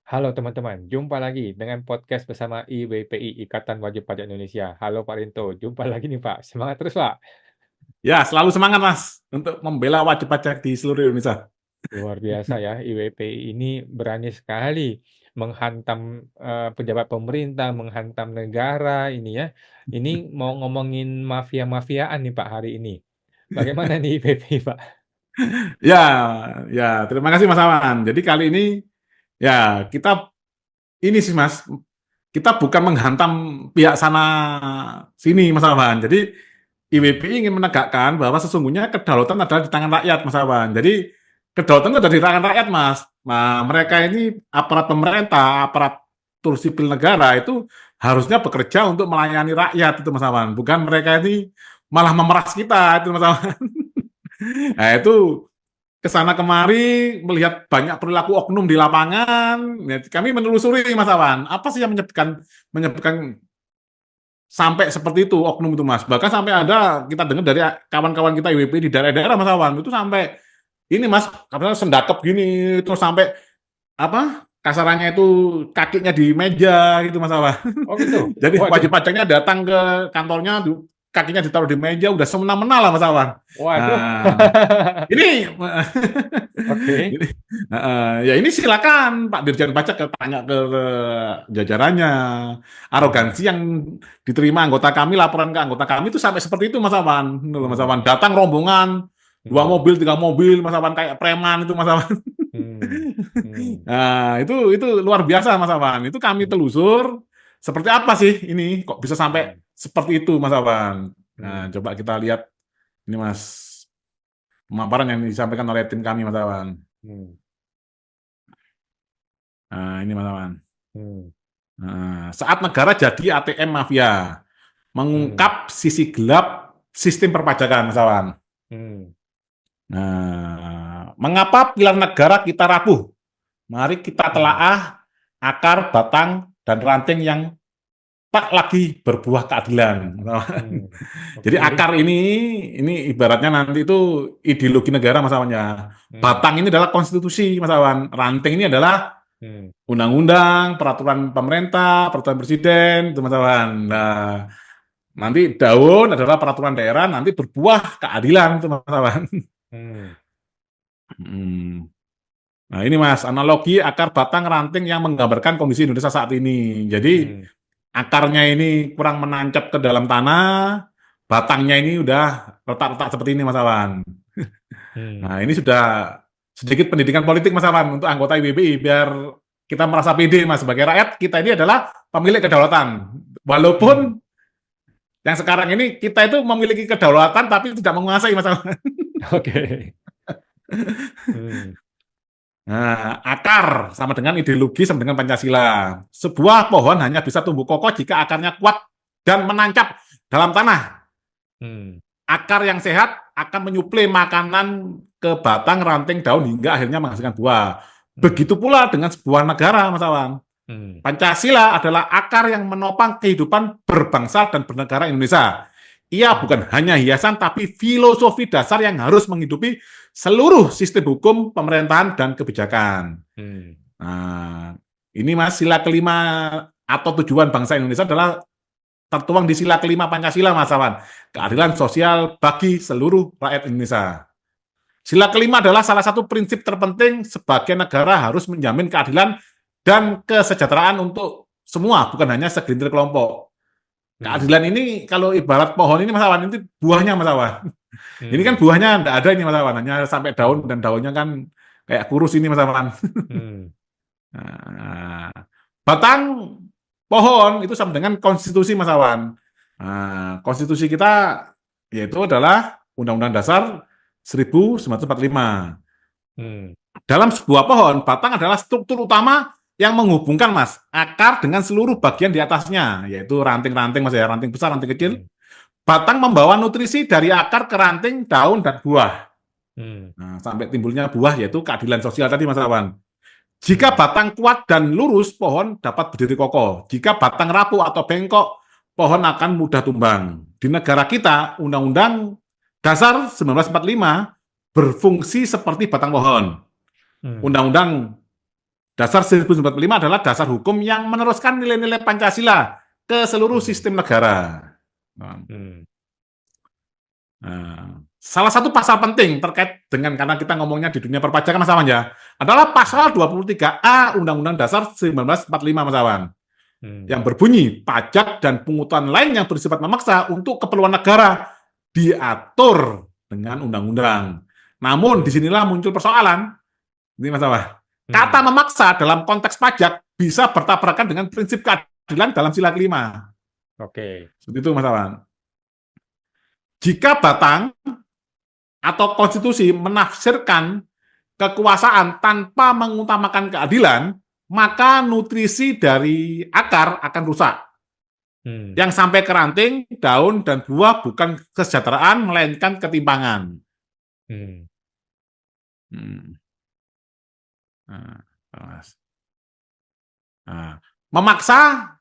Halo teman-teman, jumpa lagi dengan podcast bersama IWPI, Ikatan Wajib Pajak Indonesia. Halo Pak Rinto, jumpa lagi nih Pak. Semangat terus Pak. Ya, selalu semangat Mas untuk membela wajib pajak di seluruh Indonesia. Luar biasa ya, IWPI ini berani sekali menghantam pejabat pemerintah, menghantam negara ini ya. Ini mau ngomongin mafia-mafiaan nih Pak hari ini. Bagaimana nih IWPI Pak? Ya, ya, terima kasih Mas Awan. Jadi kali ini ya kita ini sih Mas, kita bukan menghantam pihak sana sini Mas Awan. Jadi IWPI ingin menegakkan bahwa sesungguhnya kedaulatan adalah di tangan rakyat Mas Awan. Jadi kedaulatan itu ada di tangan rakyat Mas. Nah, mereka ini aparat pemerintah, aparatur sipil negara itu harusnya bekerja untuk melayani rakyat itu Mas Awan. Bukan mereka ini malah memeras kita itu Mas Awan. Nah, itu kesana kemari melihat banyak perilaku oknum di lapangan, ya, kami menelusuri Mas Awan, apa sih yang menyebabkan sampai seperti itu oknum itu Mas. Bahkan sampai ada kita dengar dari kawan-kawan kita IWP di daerah-daerah Mas Awan, itu sampai ini Mas, katanya sendakep gini, terus sampai apa? Kasarannya itu kakinya di meja gitu Mas Awan. Oh gitu? Jadi Waduh, wajib pajaknya datang ke kantornya, kakinya ditaruh di meja, udah semena-mena lah Mas Awan. waduh. Nah, ini Oke. ini ya ini silakan Pak Dirjen Pajak tanya ke jajarannya. Hmm, Arogansi yang diterima anggota kami, laporan ke anggota kami itu sampai seperti itu Mas Awan. Ini loh, Mas hmm, Awan. Datang rombongan, 2 mobil, 3 mobil, Mas Awan, kayak preman itu Mas Awan. hmm, hmm, Nah, itu luar biasa Mas Awan. Itu kami hmm, telusur seperti apa sih ini kok bisa sampai hmm, seperti itu Mas Awan. Nah, hmm. coba kita lihat ini Mas, pemaparan yang disampaikan oleh tim kami Mas Awan. Hmm, Nah, ini Mas Awan. hmm, Nah, saat negara jadi ATM mafia, hmm, mengungkap sisi gelap sistem perpajakan, Mas Awan. hmm, Nah, mengapa pilar negara kita rapuh? Mari kita hmm, telaah akar, batang, dan ranting yang tak lagi berbuah keadilan. Mas Awan. hmm. Jadi Oke. akar ini ibaratnya nanti itu ideologi negara, Mas Awan ya. Hmm, Batang ini adalah konstitusi, Mas Awan. Ranting ini adalah hmm, undang-undang, peraturan pemerintah, peraturan presiden, teman-teman. Nah, nanti daun adalah peraturan daerah, nanti berbuah keadilan, teman-teman. hmm, Hmm. Nah, ini Mas, analogi akar batang ranting yang menggambarkan kondisi Indonesia saat ini. Jadi, hmm, akarnya ini kurang menancap ke dalam tanah, batangnya ini udah retak-retak seperti ini, Mas Awan. hmm, Nah, ini sudah sedikit pendidikan politik, Mas Awan, untuk anggota IBBI, biar kita merasa pede, Mas. Sebagai rakyat, kita ini adalah pemilik kedaulatan. hmm. Walaupun yang sekarang ini kita itu memiliki kedaulatan tapi tidak menguasai masalah. Oke. Hmm, Nah, akar sama dengan ideologi sama dengan Pancasila. Sebuah pohon hanya bisa tumbuh kokoh jika akarnya kuat dan menancap dalam tanah. hmm, Akar yang sehat akan menyuplai makanan ke batang, ranting, daun hingga akhirnya menghasilkan buah. hmm, Begitu pula dengan sebuah negara, Mas Awan. hmm, Pancasila adalah akar yang menopang kehidupan berbangsa dan bernegara Indonesia. Ia hmm, bukan hanya hiasan, tapi filosofi dasar yang harus menghidupi seluruh sistem hukum, pemerintahan, dan kebijakan. hmm, Nah, ini Mas, sila kelima atau tujuan bangsa Indonesia adalah tertuang di sila kelima Pancasila, Mas Awan. hmm, Keadilan sosial bagi seluruh rakyat Indonesia. Sila kelima adalah salah satu prinsip terpenting sebagai negara harus menjamin keadilan dan kesejahteraan untuk semua, bukan hanya segelintir kelompok. hmm, Keadilan ini kalau ibarat pohon ini Mas Awan, itu buahnya Mas Awan. Ini kan hmm, buahnya tidak ada ini Mas Awan, hanya sampai daun hmm, dan daunnya kan kayak kurus ini Mas Awan. hmm, Nah, batang pohon itu sama dengan konstitusi Mas Awan. Nah, konstitusi kita yaitu adalah Undang-Undang Dasar 1945. hmm, Dalam sebuah pohon, batang adalah struktur utama yang menghubungkan Mas akar dengan seluruh bagian di atasnya, yaitu ranting-ranting Mas ya, ranting besar, ranting kecil. hmm, Batang membawa nutrisi dari akar ke ranting, daun, dan buah. hmm, Nah, sampai timbulnya buah yaitu keadilan sosial tadi Mas Awan. Jika hmm, batang kuat dan lurus, pohon dapat berdiri kokoh. Jika batang rapuh atau bengkok, pohon akan mudah tumbang. Di negara kita, Undang-Undang Dasar 1945 berfungsi seperti batang pohon. hmm, Undang-Undang Dasar 1945 adalah dasar hukum yang meneruskan nilai-nilai Pancasila ke seluruh Hmm. sistem negara. Nah, Hmm. salah satu pasal penting terkait dengan, karena kita ngomongnya di dunia perpajakan Mas Awan ya, adalah pasal 23A Undang-Undang Dasar 1945 Mas Awan, Hmm. yang berbunyi pajak dan pungutan lain yang bersifat memaksa untuk keperluan negara diatur dengan undang-undang. Namun Hmm. disinilah muncul persoalan, ini Mas Awan. Kata Hmm. memaksa dalam konteks pajak bisa bertabrakan dengan prinsip keadilan dalam sila kelima. Oke. Seperti itu Mas Awan. Jika batang atau konstitusi menafsirkan kekuasaan tanpa mengutamakan keadilan, maka nutrisi dari akar akan rusak. Hmm. Yang sampai ke ranting, daun, dan buah bukan kesejahteraan, melainkan ketimpangan. Hmm. Hmm. Nah, nah. Memaksa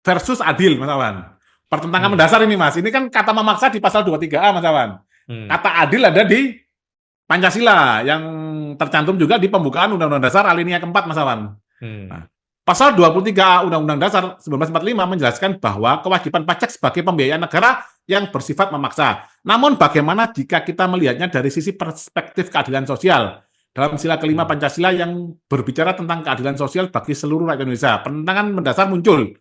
versus adil, Mas Awan. Pertentangan Hmm. mendasar ini, Mas. Ini kan kata memaksa di pasal 23A, Mas Awan. Hmm. Kata adil ada di Pancasila, yang tercantum juga di pembukaan Undang-Undang Dasar alinea keempat, Mas Awan. Hmm. Nah, pasal 23A Undang-Undang Dasar 1945 menjelaskan bahwa kewajiban pajak sebagai pembiayaan negara yang bersifat memaksa. Namun bagaimana jika kita melihatnya dari sisi perspektif keadilan sosial? Dalam sila kelima Hmm. Pancasila yang berbicara tentang keadilan sosial bagi seluruh rakyat Indonesia, penentangan mendasar muncul.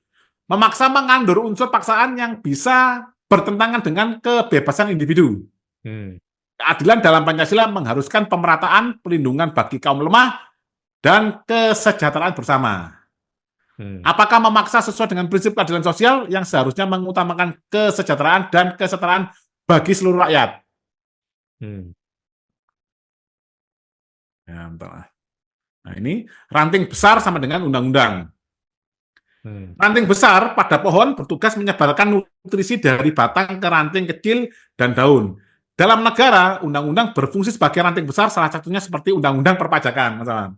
Memaksa mengandung unsur paksaan yang bisa bertentangan dengan kebebasan individu. Hmm. Keadilan dalam Pancasila mengharuskan pemerataan, pelindungan bagi kaum lemah, dan kesejahteraan bersama. Hmm. Apakah memaksa sesuai dengan prinsip keadilan sosial yang seharusnya mengutamakan kesejahteraan dan kesetaraan bagi seluruh rakyat? Hmm. Ya, nah, ini ranting besar sama dengan undang-undang. Hmm. Ranting besar pada pohon bertugas menyebarkan nutrisi dari batang ke ranting kecil dan daun. Dalam negara, undang-undang berfungsi sebagai ranting besar, salah satunya seperti undang-undang perpajakan. Hmm.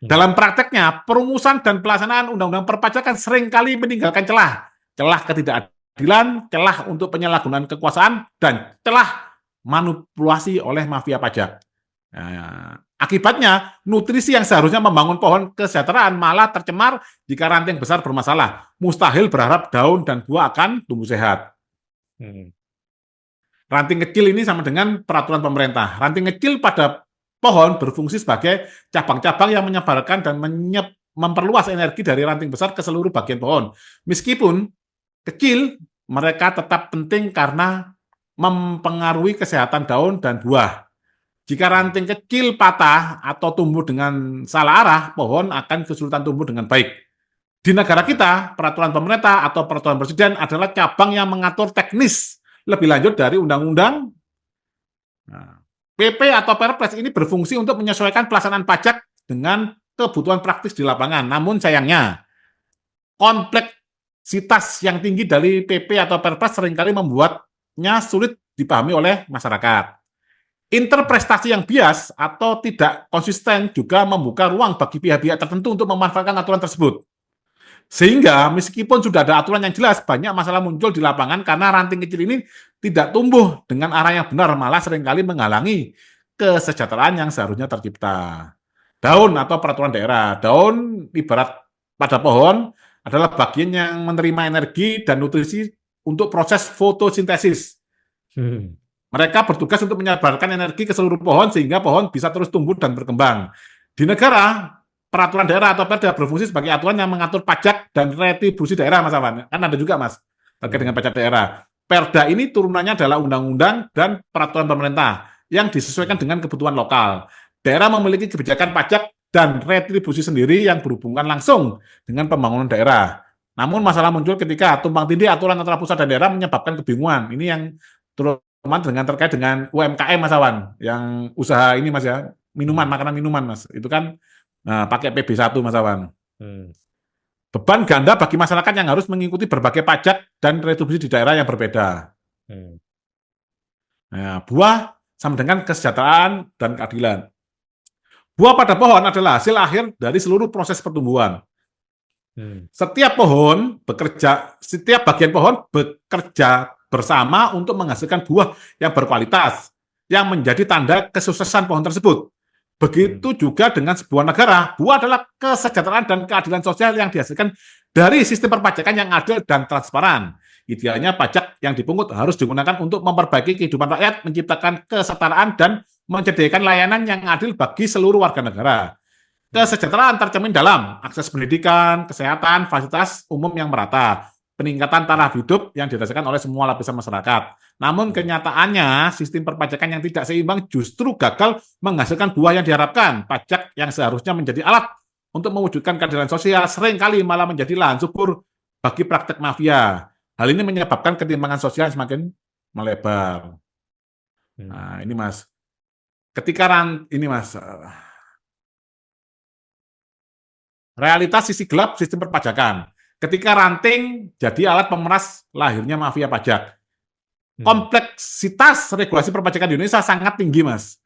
Dalam prakteknya, perumusan dan pelaksanaan undang-undang perpajakan seringkali meninggalkan celah ketidakadilan, celah untuk penyalahgunaan kekuasaan, dan celah manipulasi oleh mafia pajak. Nah, akibatnya, nutrisi yang seharusnya membangun pohon kesejahteraan malah tercemar jika ranting besar bermasalah. Mustahil berharap daun dan buah akan tumbuh sehat. Hmm. Ranting kecil ini sama dengan peraturan pemerintah. Ranting kecil pada pohon berfungsi sebagai cabang-cabang yang menyebarkan dan memperluas energi dari ranting besar ke seluruh bagian pohon. Meskipun kecil, mereka tetap penting karena mempengaruhi kesehatan daun dan buah. Jika ranting kecil patah atau tumbuh dengan salah arah, pohon akan kesulitan tumbuh dengan baik. Di negara kita, peraturan pemerintah atau peraturan presiden adalah cabang yang mengatur teknis lebih lanjut dari undang-undang. Nah, PP atau Perpres ini berfungsi untuk menyesuaikan pelaksanaan pajak dengan kebutuhan praktis di lapangan. Namun sayangnya, kompleksitas yang tinggi dari PP atau Perpres seringkali membuatnya sulit dipahami oleh masyarakat. Interpretasi yang bias atau tidak konsisten juga membuka ruang bagi pihak-pihak tertentu untuk memanfaatkan aturan tersebut. Sehingga meskipun sudah ada aturan yang jelas, banyak masalah muncul di lapangan karena ranting kecil ini tidak tumbuh dengan arah yang benar, malah seringkali menghalangi kesejahteraan yang seharusnya tercipta. Daun atau peraturan daerah. Daun ibarat pada pohon adalah bagian yang menerima energi dan nutrisi untuk proses fotosintesis. Hmm. Mereka bertugas untuk menyebarkan energi ke seluruh pohon sehingga pohon bisa terus tumbuh dan berkembang. Di negara, peraturan daerah atau perda berfungsi sebagai aturan yang mengatur pajak dan retribusi daerah, Mas Awan. Kan ada juga, Mas, terkait dengan Hmm. pajak daerah. Perda ini turunannya adalah undang-undang dan peraturan pemerintah yang disesuaikan dengan kebutuhan lokal. Daerah memiliki kebijakan pajak dan retribusi sendiri yang berhubungan langsung dengan pembangunan daerah. Namun masalah muncul ketika tumpang tindih aturan antara pusat dan daerah menyebabkan kebingungan. Ini yang terutama dengan terkait dengan UMKM, Mas Awan, yang usaha ini, Mas ya, minuman, Hmm. makanan minuman, Mas. Itu kan pakai PB1, Mas Awan. Hmm. Beban ganda bagi masyarakat yang harus mengikuti berbagai pajak dan retribusi di daerah yang berbeda. Hmm. Nah, buah sama dengan kesejahteraan dan keadilan. Buah pada pohon adalah hasil akhir dari seluruh proses pertumbuhan. Hmm. Setiap bagian pohon bekerja bersama untuk menghasilkan buah yang berkualitas, yang menjadi tanda kesuksesan pohon tersebut. Begitu juga dengan sebuah negara. Buah adalah kesejahteraan dan keadilan sosial yang dihasilkan dari sistem perpajakan yang adil dan transparan. Idealnya pajak yang dipungut harus digunakan untuk memperbaiki kehidupan rakyat, menciptakan kesetaraan, dan menyediakan layanan yang adil bagi seluruh warga negara. Kesejahteraan tercermin dalam akses pendidikan, kesehatan, fasilitas umum yang merata, peningkatan taraf hidup yang dirasakan oleh semua lapisan masyarakat. Namun kenyataannya, sistem perpajakan yang tidak seimbang justru gagal menghasilkan buah yang diharapkan. Pajak yang seharusnya menjadi alat untuk mewujudkan keadilan sosial seringkali malah menjadi lahan subur bagi praktek mafia. Hal ini menyebabkan ketimpangan sosial semakin melebar. Nah, ini Mas. Ini Mas, realitas sisi gelap sistem perpajakan. Ketika ranting jadi alat pemeras lahirnya mafia pajak. Kompleksitas regulasi perpajakan di Indonesia sangat tinggi, Mas.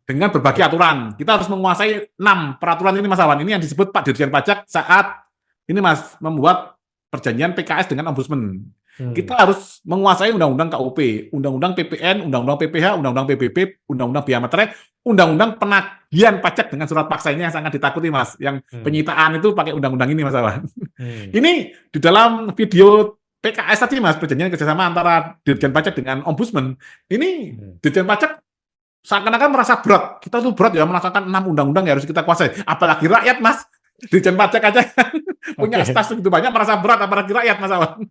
Dengan berbagai aturan. Kita harus menguasai 6 peraturan ini, Mas Awan. Ini yang disebut Pak Dirjen Pajak saat ini, Mas, membuat perjanjian PKS dengan Ombudsman. Kita harus menguasai undang-undang KUP, undang-undang PPN, undang-undang PPH, undang-undang PBB, undang-undang biaya materai, undang-undang penagihan pajak dengan surat paksa ini yang sangat ditakuti, Mas. Yang penyitaan itu pakai undang-undang ini, Mas Awan. Ini di dalam video PKS tadi, Mas, perjanjian kerjasama antara Dirjen Pajak dengan Ombudsman. Ini Dirjen Pajak seakan-akan merasa berat. Kita tuh berat ya melaksanakan 6 undang-undang yang harus kita kuasai. Apalagi rakyat, Mas. Dirjen Pajak aja punya staf begitu banyak, merasa berat apalagi rakyat, Mas Awan.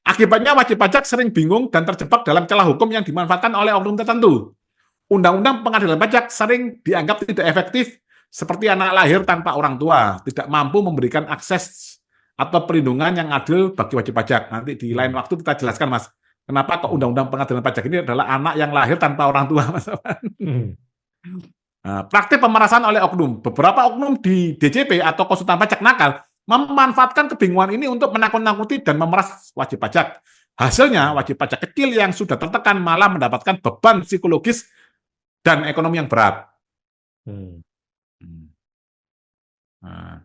Akibatnya wajib pajak sering bingung dan terjebak dalam celah hukum yang dimanfaatkan oleh oknum tertentu. Undang-undang pengadilan pajak sering dianggap tidak efektif, seperti anak lahir tanpa orang tua, tidak mampu memberikan akses atau perlindungan yang adil bagi wajib pajak. Nanti di lain waktu kita jelaskan, Mas, kenapa kok undang-undang pengadilan pajak ini adalah anak yang lahir tanpa orang tua, Mas. Nah, praktik pemerasan oleh oknum. Beberapa oknum di DJP atau konsultan pajak nakal memanfaatkan kebingungan ini untuk menakut-nakuti dan memeras wajib pajak. Hasilnya, wajib pajak kecil yang sudah tertekan malah mendapatkan beban psikologis dan ekonomi yang berat. Nah,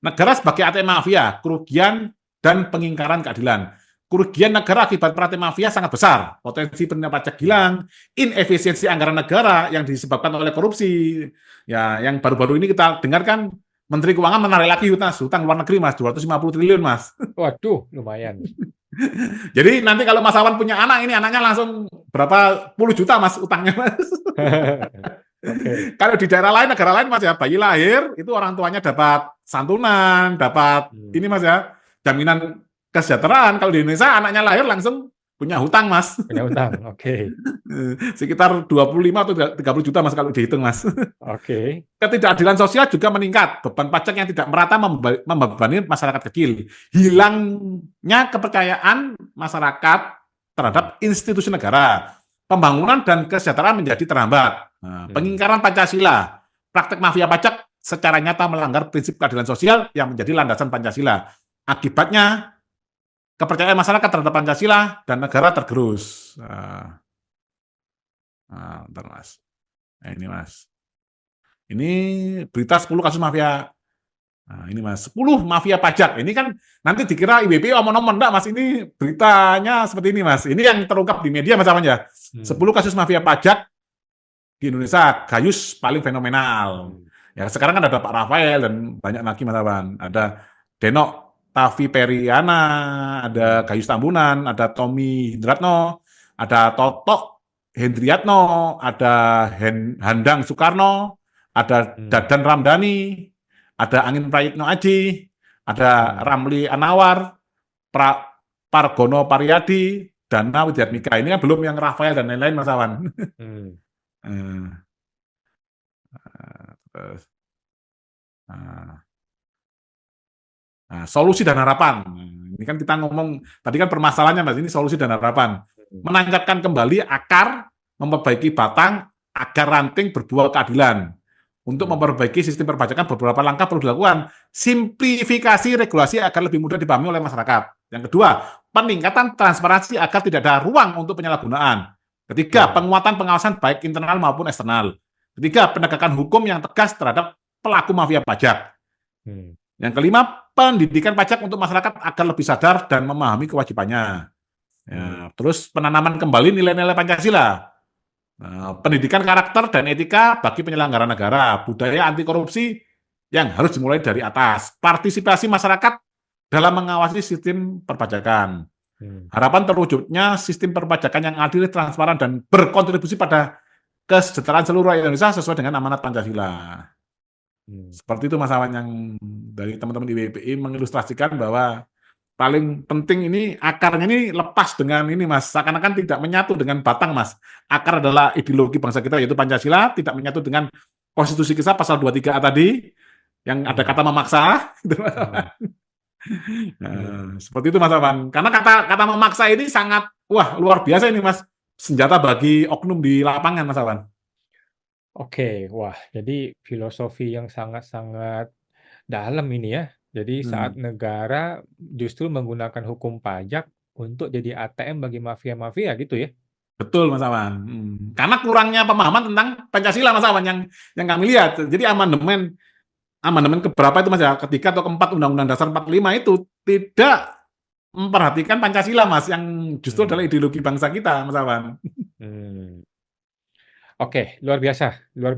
negara sebagai ATM mafia, kerugian dan pengingkaran keadilan. Kerugian negara akibat praktik mafia sangat besar. Potensi penerimaan pajak hilang, inefisiensi anggaran negara yang disebabkan oleh korupsi. Ya, yang baru-baru ini kita dengarkan Menteri Keuangan menarik lagi hutang luar negeri, Mas, 250 triliun, Mas. Waduh, lumayan. Jadi nanti kalau Mas Awan punya anak, ini anaknya langsung berapa puluh juta, Mas, utangnya, Mas. Kalau di daerah lain, negara lain, Mas, ya, bayi lahir, itu orang tuanya dapat santunan, dapat ini, Mas, ya, jaminan kesejahteraan. Kalau di Indonesia, anaknya lahir langsung punya hutang, Mas. Punya hutang, oke. Sekitar 25 atau 30 juta, Mas, kalau dihitung, Mas. Oke. Ketidakadilan sosial juga meningkat. Beban pajak yang tidak merata membebani masyarakat kecil. Hilangnya kepercayaan masyarakat terhadap institusi negara. Pembangunan dan kesejahteraan menjadi terhambat. Pengingkaran Pancasila. Praktek mafia pajak secara nyata melanggar prinsip keadilan sosial yang menjadi landasan Pancasila. Akibatnya, kepercayaan masyarakat terhadap Pancasila dan negara tergerus. Bentar, Mas. Nah, ini, Mas. Ini berita 10 kasus mafia. Nah, ini, Mas. 10 mafia pajak. Ini kan nanti dikira IWP omong-omong, enggak, Mas. Ini beritanya seperti ini, Mas. Ini yang terungkap di media, Mas, ya. 10 kasus mafia pajak di Indonesia. Gayus paling fenomenal. Ya, sekarang kan ada Pak Rafael dan banyak lagi, Mas Awan. Ada Denok Tavi Periana, ada Gayus Tambunan, ada Tommy Hindratno, ada Toto Hendriatno, ada Handang Soekarno, ada Dadan Ramdhani, ada Angin Prayitno Aji, ada Ramli Anawar, Pargono Pariyadi, Dana Widiatmika. Ini kan belum yang Rafael dan lain-lain, Mas Awan. Nah, solusi dan harapan. Ini kan kita ngomong, tadi kan permasalahannya, Mas, ini solusi dan harapan. Menancapkan kembali akar, memperbaiki batang, agar ranting berbuah keadilan. Untuk memperbaiki sistem perpajakan, beberapa langkah perlu dilakukan. Simplifikasi regulasi agar lebih mudah dipahami oleh masyarakat. Yang kedua, peningkatan transparansi agar tidak ada ruang untuk penyalahgunaan. Ketiga, penguatan pengawasan baik internal maupun eksternal. Ketiga, penegakan hukum yang tegas terhadap pelaku mafia pajak. Yang kelima, pendidikan pajak untuk masyarakat agar lebih sadar dan memahami kewajibannya. Ya, terus penanaman kembali nilai-nilai Pancasila. Pendidikan karakter dan etika bagi penyelenggara negara, budaya anti korupsi yang harus dimulai dari atas, partisipasi masyarakat dalam mengawasi sistem perpajakan. Hmm, Harapan terwujudnya sistem perpajakan yang adil, transparan, dan berkontribusi pada kesejahteraan seluruh rakyat Indonesia sesuai dengan amanat Pancasila. hmm. Seperti itu Mas Awan yang dari teman-teman IWPI mengilustrasikan bahwa paling penting ini akarnya ini lepas dengan ini Mas, seakan-akan tidak menyatu dengan batang Mas. Akar adalah ideologi bangsa kita yaitu Pancasila, tidak menyatu dengan konstitusi kita pasal 23A tadi yang ada Hmm, kata memaksa. Gitu, Mas hmm, Awan. hmm. Seperti itu Mas Awan. Karena kata kata memaksa ini sangat wah luar biasa ini Mas. Senjata bagi oknum di lapangan Mas Awan. Oke, wah, jadi filosofi yang sangat-sangat dalam ini ya. Jadi saat Hmm. negara justru menggunakan hukum pajak untuk jadi ATM bagi mafia-mafia gitu ya. Betul Mas Awan. Karena kurangnya pemahaman tentang Pancasila Mas Awan yang kami lihat. Jadi amandemen amandemen keberapa itu Mas ya, ketiga atau keempat Undang-Undang Dasar 45 itu tidak memperhatikan Pancasila Mas, yang justru adalah Hmm, ideologi bangsa kita Mas Awan. hmm. Oke, luar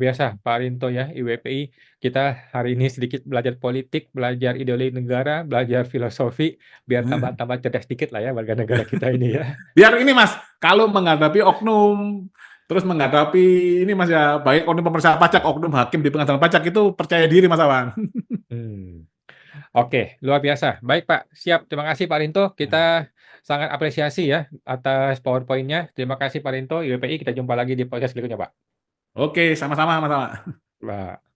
biasa Pak Rinto ya, IWPI. Kita hari ini sedikit belajar politik, belajar ideologi negara, belajar filosofi, biar tambah-tambah cerdas dikit lah ya warga negara kita ini ya. Biar ini Mas, kalau menghadapi oknum, terus menghadapi ini Mas ya, baik oknum pemeriksa pajak, oknum hakim di pengadilan pajak itu percaya diri Mas Awan. Hmm. Oke, luar biasa. Baik Pak, siap. Terima kasih Pak Rinto. Kita sangat apresiasi ya atas PowerPoint-nya. Terima kasih Pak Rinto, IWPI. Kita jumpa lagi di podcast berikutnya Pak. Oke, sama-sama Mas Awan. Pak.